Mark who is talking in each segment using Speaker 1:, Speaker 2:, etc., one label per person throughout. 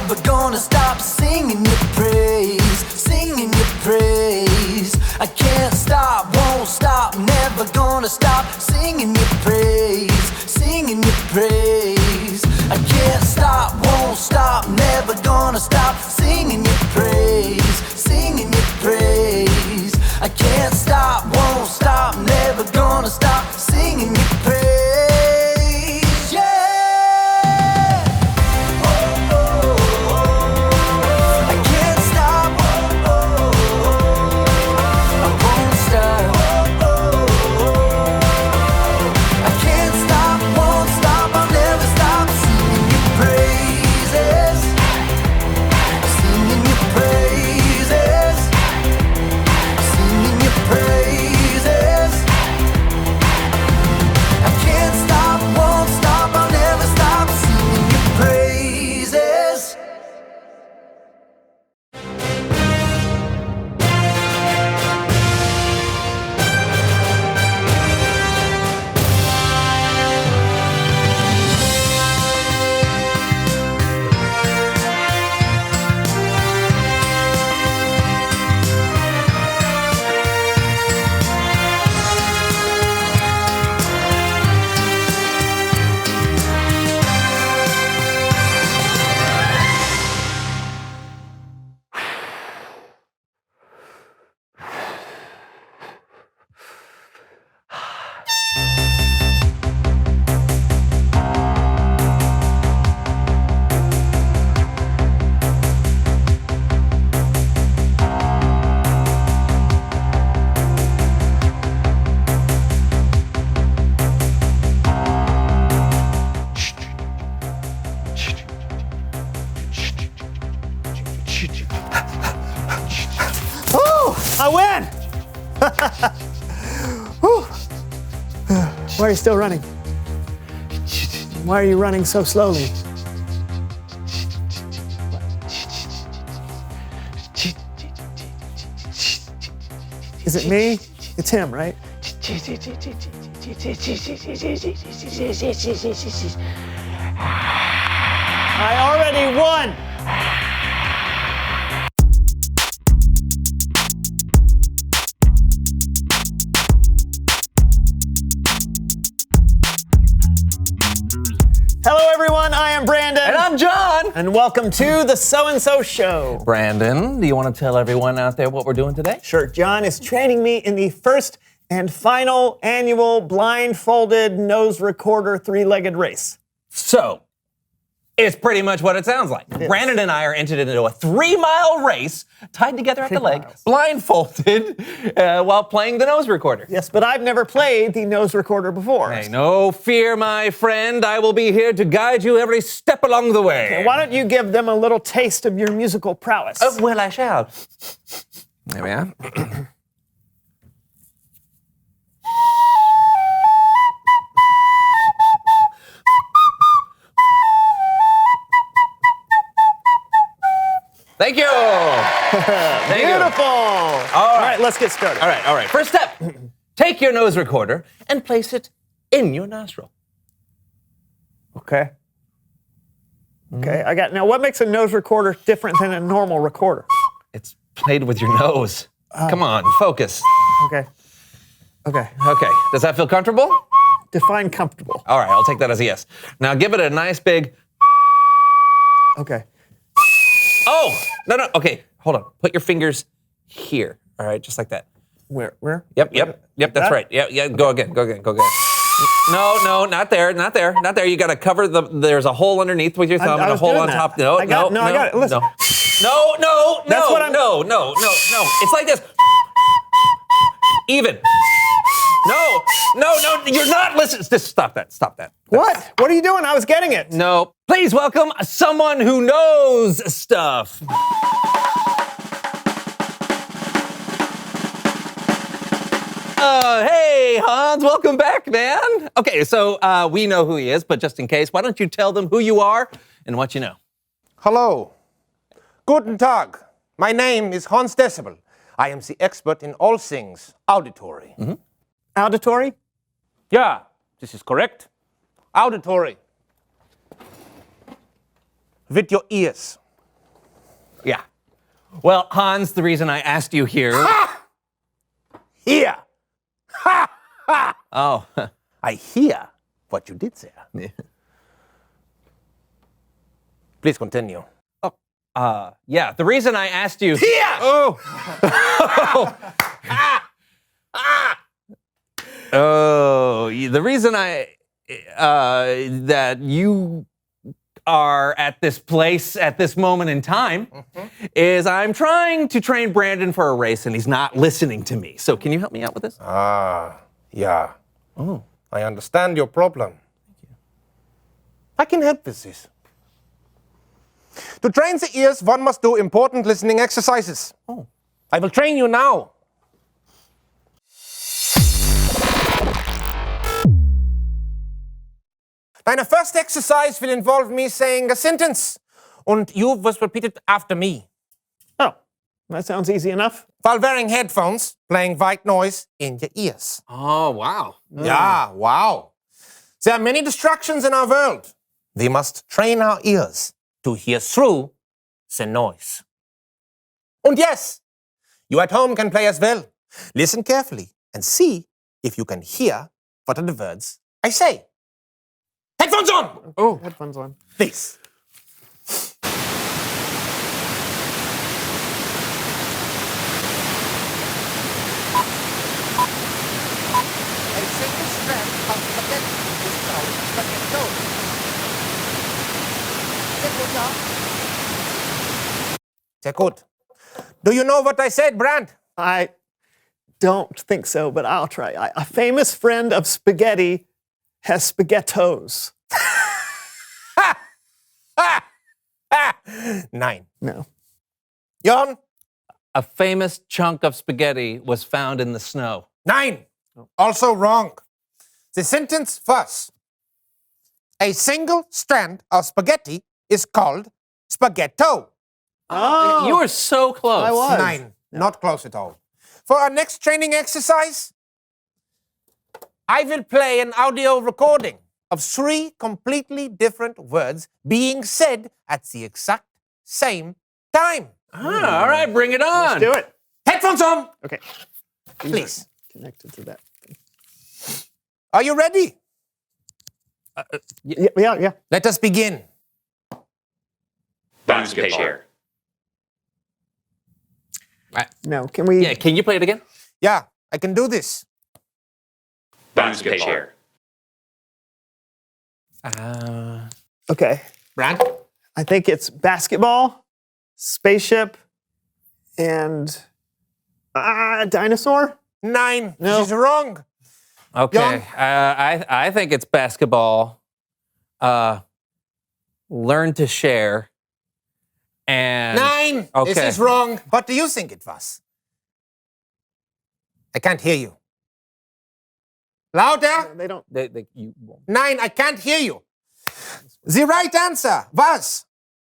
Speaker 1: never gonna stop singing your praise, singing your praise. I can't stop, won't stop, never gonna stop singing your praise, singing your praise. I can't stop, won't stop, never gonna stop singing your praise, singing your praise. I can't stop, won't stop, never gonna stop singing your praise.
Speaker 2: I win! Why are you still running? Why are you running so slowly? Is it me? It's him, right? I already won! Hello everyone, I am Brandon.
Speaker 3: And I'm John.
Speaker 2: And welcome to the So-and-So Show.
Speaker 3: Brandon, do you want to tell everyone out there what we're doing today?
Speaker 2: Sure, John is training me in the first and final annual blindfolded nose recorder three-legged race.
Speaker 3: So, it's pretty much what it sounds like. Brandon and I are entered into a 3-mile race, tied together at the leg, blindfolded, while playing the nose recorder.
Speaker 2: Yes, but I've never played the nose recorder before.
Speaker 3: Hey, no fear, my friend. I will be here to guide you every step along the way.
Speaker 2: Okay, why don't you give them a little taste of your musical prowess?
Speaker 3: Well, I shall. There we are. Thank you. Thank
Speaker 2: Beautiful.
Speaker 3: You.
Speaker 2: All right, let's get started.
Speaker 3: All right. First step, take your nose recorder and place it in your nostril.
Speaker 2: Okay. Okay, I got, now what makes a nose recorder different than a normal recorder?
Speaker 3: It's played with your nose. Come on, focus.
Speaker 2: Okay. Okay.
Speaker 3: Okay, does that feel comfortable?
Speaker 2: Define comfortable.
Speaker 3: All right, I'll take that as a yes. Now give it a nice big,
Speaker 2: Okay.
Speaker 3: oh, no, okay, hold on. Put your fingers here, all right, just like that.
Speaker 2: Where?
Speaker 3: Yep, that's
Speaker 2: That?
Speaker 3: right. Yeah,
Speaker 2: Okay.
Speaker 3: go again. No, not there. You gotta cover there's a hole underneath with your thumb
Speaker 2: I
Speaker 3: and a
Speaker 2: was
Speaker 3: hole
Speaker 2: doing
Speaker 3: on
Speaker 2: that.
Speaker 3: top.
Speaker 2: I got it. Listen.
Speaker 3: No.
Speaker 2: That's what I'm-
Speaker 3: No. It's like this. Even. No, you're not listening. Just stop that.
Speaker 2: What? What are you doing? I was getting it.
Speaker 3: No. Please welcome someone who knows stuff. Hey, Hans, welcome back, man. Okay, so we know who he is, but just in case, why don't you tell them who you are and what you know?
Speaker 4: Hello. Guten Tag. My name is Hans Decibel. I am the expert in all things auditory.
Speaker 3: Mm-hmm.
Speaker 2: Auditory?
Speaker 4: Yeah, this is correct. Auditory. With your ears.
Speaker 3: Yeah. Well, Hans, the reason I asked you here.
Speaker 4: Here. Ha! Ha!
Speaker 3: Oh.
Speaker 4: I hear what you did there. Please continue.
Speaker 3: Yeah, the reason I asked you.
Speaker 4: Here!
Speaker 3: Oh, the reason that you are at this place at this moment in time is I'm trying to train Brandon for a race and he's not listening to me. So can you help me out with this?
Speaker 4: Yeah. Oh. I understand your problem. I can help with this. To train the ears, one must do important listening exercises.
Speaker 3: Oh.
Speaker 4: I will train you now. Deine first exercise will involve me saying a sentence, and you must repeat it after me.
Speaker 2: Oh, that sounds easy enough.
Speaker 4: While wearing headphones, playing white noise in your ears.
Speaker 3: Oh, wow.
Speaker 4: Yeah, wow. There are many distractions in our world. We must train our ears to hear through the noise. And yes, you at home can play as well. Listen carefully and see if you can hear what are the words I say. Headphones on!
Speaker 2: Oh, headphones on.
Speaker 4: Please. A single strand of spaghetti is called spaghetto. Sehr gut. Do you know what I said, Brand?
Speaker 2: I don't think so, but I'll try. A famous friend of spaghetti has spaghettos.
Speaker 4: Nein.
Speaker 2: No.
Speaker 4: Jan?
Speaker 3: A famous chunk of spaghetti was found in the snow.
Speaker 4: Nein. Also wrong. The sentence was, a single strand of spaghetti is called spaghetto.
Speaker 2: Oh,
Speaker 3: You were so close.
Speaker 2: I was.
Speaker 4: Nein, not close at all. For our next training exercise, I will play an audio recording of 3 completely different words being said at the exact same time.
Speaker 3: All right, bring it on.
Speaker 2: do it.
Speaker 4: Headphones on,
Speaker 2: Okay.
Speaker 4: please.
Speaker 2: Connected to that.
Speaker 4: Are you ready?
Speaker 2: Yeah.
Speaker 4: Let us begin.
Speaker 5: Basketball.
Speaker 2: No, can we?
Speaker 3: Yeah, can you play it again?
Speaker 4: Yeah, I can do this.
Speaker 5: Basketball.
Speaker 2: Okay.
Speaker 4: Brand?
Speaker 2: I think it's basketball, spaceship, and dinosaur.
Speaker 4: Nein,
Speaker 2: No.
Speaker 4: she's wrong.
Speaker 3: Okay. I think it's basketball. Learn to share. And
Speaker 4: Nein, this
Speaker 3: Okay.
Speaker 4: is wrong. What do you think it was? I can't hear you. Louder?
Speaker 2: They don't.
Speaker 3: you won't.
Speaker 4: Nein, I can't hear you. The right answer was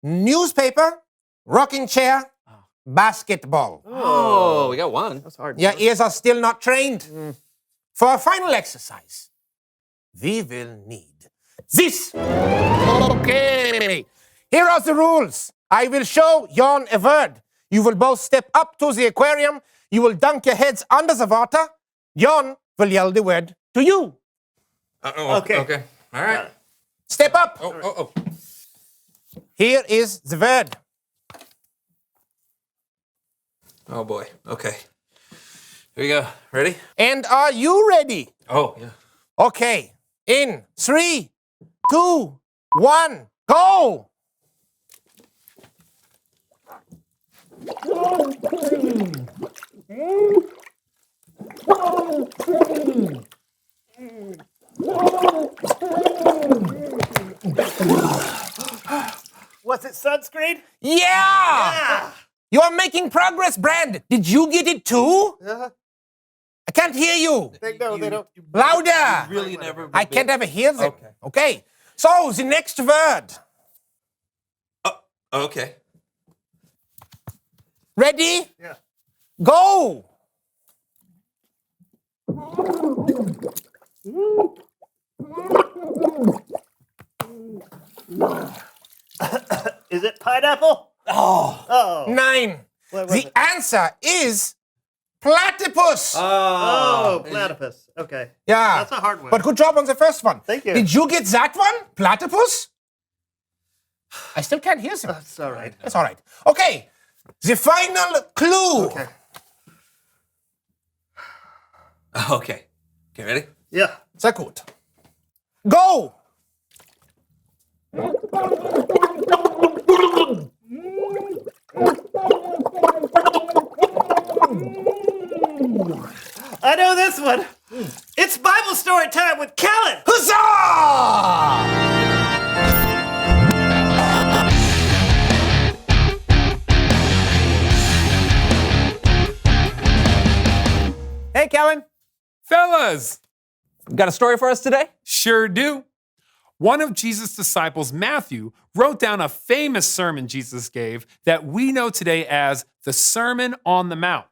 Speaker 4: newspaper, rocking chair, basketball.
Speaker 3: Oh, we got one.
Speaker 2: That's hard.
Speaker 4: Your ears are still not trained. For our final exercise, we will need this. Okay. Here are the rules. I will show Jan a word. You will both step up to the aquarium. You will dunk your heads under the water. Jan will yell the word to you.
Speaker 2: Okay.
Speaker 3: Okay. All right.
Speaker 4: Step up.
Speaker 3: Oh.
Speaker 4: Here is the word.
Speaker 3: Oh boy. Okay. Here we go. Ready?
Speaker 4: And are you ready?
Speaker 3: Oh, yeah.
Speaker 4: Okay. In 3, 2, 1, go!
Speaker 2: Was it sunscreen?
Speaker 4: Yeah! You are making progress, Brand. Did you get it too? I can't hear you.
Speaker 2: They don't.
Speaker 4: Louder.
Speaker 3: Really never.
Speaker 4: I can't ever hear them. Okay. So, the next word.
Speaker 3: Okay.
Speaker 4: Ready?
Speaker 2: Yeah.
Speaker 4: Go!
Speaker 2: Is it pineapple? Oh.
Speaker 4: 9.
Speaker 2: What was
Speaker 4: The
Speaker 2: it?
Speaker 4: answer is platypus.
Speaker 2: Oh, platypus. Okay.
Speaker 4: Yeah.
Speaker 2: That's a hard one.
Speaker 4: But good job on the first one.
Speaker 2: Thank you.
Speaker 4: Did you get that one? Platypus? I still can't hear him.
Speaker 2: That's all right.
Speaker 4: That's all right. Okay. The final clue.
Speaker 2: Okay.
Speaker 3: Okay. Okay, ready?
Speaker 2: Yeah.
Speaker 4: Sehr gut. Go.
Speaker 2: I know this one. It's Bible story time with Kellen.
Speaker 4: Huzzah!
Speaker 2: Hey, Kellen.
Speaker 5: Fellas,
Speaker 3: Got a story for us today?
Speaker 5: sure do. One of Jesus' disciples, Matthew, wrote down a famous sermon Jesus gave that we know today as the Sermon on the Mount.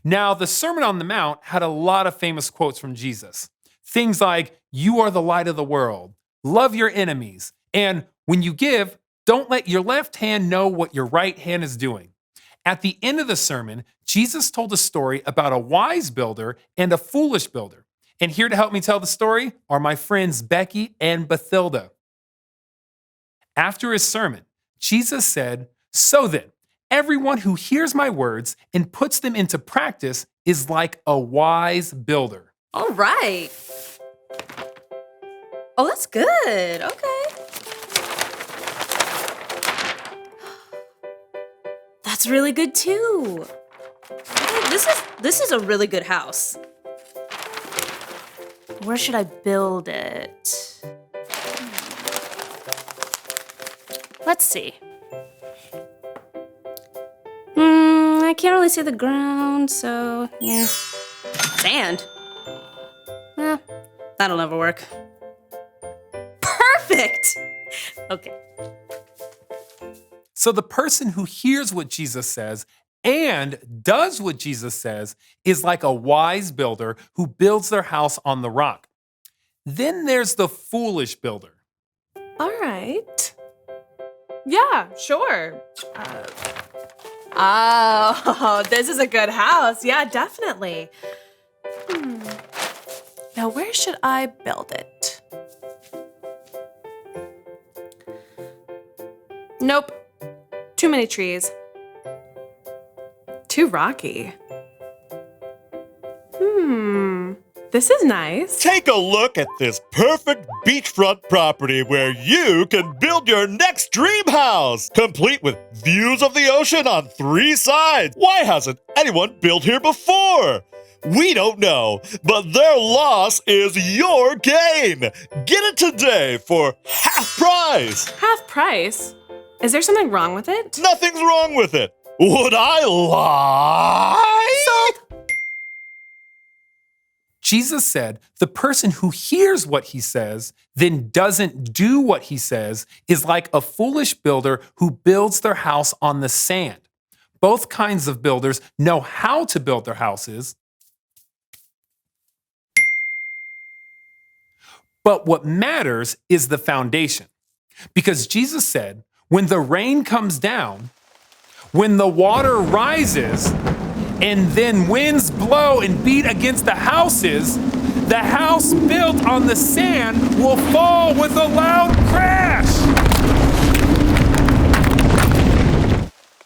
Speaker 5: Now, the Sermon on the Mount had a lot of famous quotes from Jesus. Things like, "You are the light of the world," "Love your enemies," and "When you give, don't let your left hand know what your right hand is doing." At the end of the sermon, Jesus told a story about a wise builder and a foolish builder. And here to help me tell the story are my friends Becky and Bathilda. After his sermon, Jesus said, "So then, everyone who hears my words and puts them into practice is like a wise builder."
Speaker 6: All right. Oh, that's good. Okay. That's really good too. Okay, this is a really good house. Where should I build it? Let's see. I can't really see the ground, so yeah. Sand. That'll never work. Perfect! Okay.
Speaker 5: So the person who hears what Jesus says and does what Jesus says is like a wise builder who builds their house on the rock. Then there's the foolish builder.
Speaker 6: All right. Yeah, sure. Oh, this is a good house. Yeah, definitely. Now, where should I build it? Nope. Too many trees. Too rocky. This is nice.
Speaker 7: Take a look at this perfect beachfront property where you can build your next dream house, complete with views of the ocean on 3 sides. Why hasn't anyone built here before? We don't know, but their loss is your gain. Get it today for half price.
Speaker 6: Half price? Is there something wrong with it?
Speaker 7: Nothing's wrong with it. Would I lie?
Speaker 6: Sold.
Speaker 5: Jesus said the person who hears what he says, then doesn't do what he says, is like a foolish builder who builds their house on the sand. Both kinds of builders know how to build their houses. But what matters is the foundation. Because Jesus said, when the rain comes down, when the water rises, and then winds blow and beat against the houses, the house built on the sand will fall with a loud crash.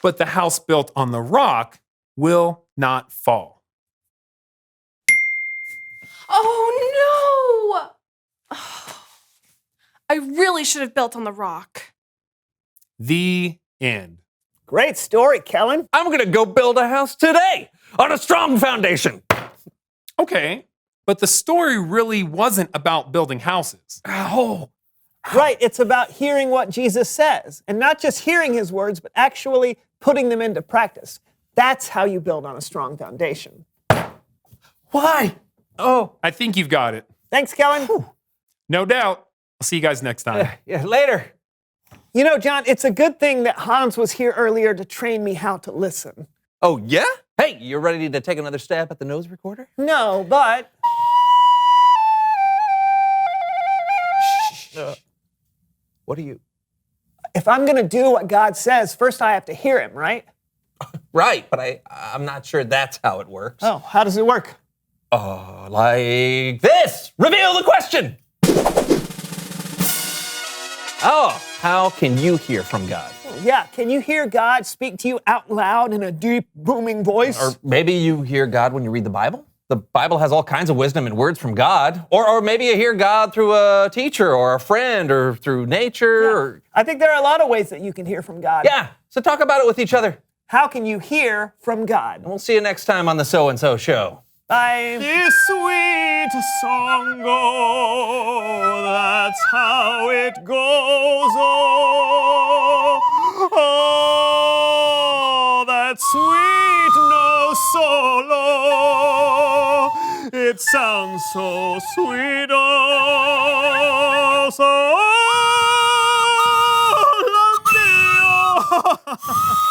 Speaker 5: But the house built on the rock will not fall.
Speaker 8: Oh no! I really should have built on the rock.
Speaker 5: The end.
Speaker 2: Great story, Kellen.
Speaker 3: I'm gonna go build a house today on a strong foundation.
Speaker 5: Okay, but the story really wasn't about building houses.
Speaker 3: Oh,
Speaker 2: Right, it's about hearing what Jesus says, and not just hearing his words, but actually putting them into practice. That's how you build on a strong foundation.
Speaker 3: why? Oh,
Speaker 5: I think you've got it.
Speaker 2: Thanks, Kellen.
Speaker 5: No doubt. I'll see you guys next time.
Speaker 3: yeah, later.
Speaker 2: You know, John, it's a good thing that Hans was here earlier to train me how to listen.
Speaker 3: Oh, yeah? Hey, you ready to take another stab at the nose recorder?
Speaker 2: No, but
Speaker 3: What are you?
Speaker 2: if I'm going to do what God says, first I have to hear him, right?
Speaker 3: Right, but I'm not sure that's how it works.
Speaker 2: Oh, how does it work?
Speaker 3: Like this. Reveal the question. Oh, how can you hear from God?
Speaker 2: Yeah, can you hear God speak to you out loud in a deep, booming voice?
Speaker 3: Or maybe you hear God when you read the Bible. The Bible has all kinds of wisdom and words from God. Or maybe you hear God through a teacher or a friend or through nature.
Speaker 2: Yeah.
Speaker 3: Or...
Speaker 2: I think there are a lot of ways that you can hear from God.
Speaker 3: Yeah, so talk about it with each other.
Speaker 2: How can you hear from God?
Speaker 3: And we'll see you next time on the So and So Show.
Speaker 2: Bye. This sweet song, oh, that's how it goes, oh, oh, that sweet no solo, it sounds so sweet, oh, so lovely, oh.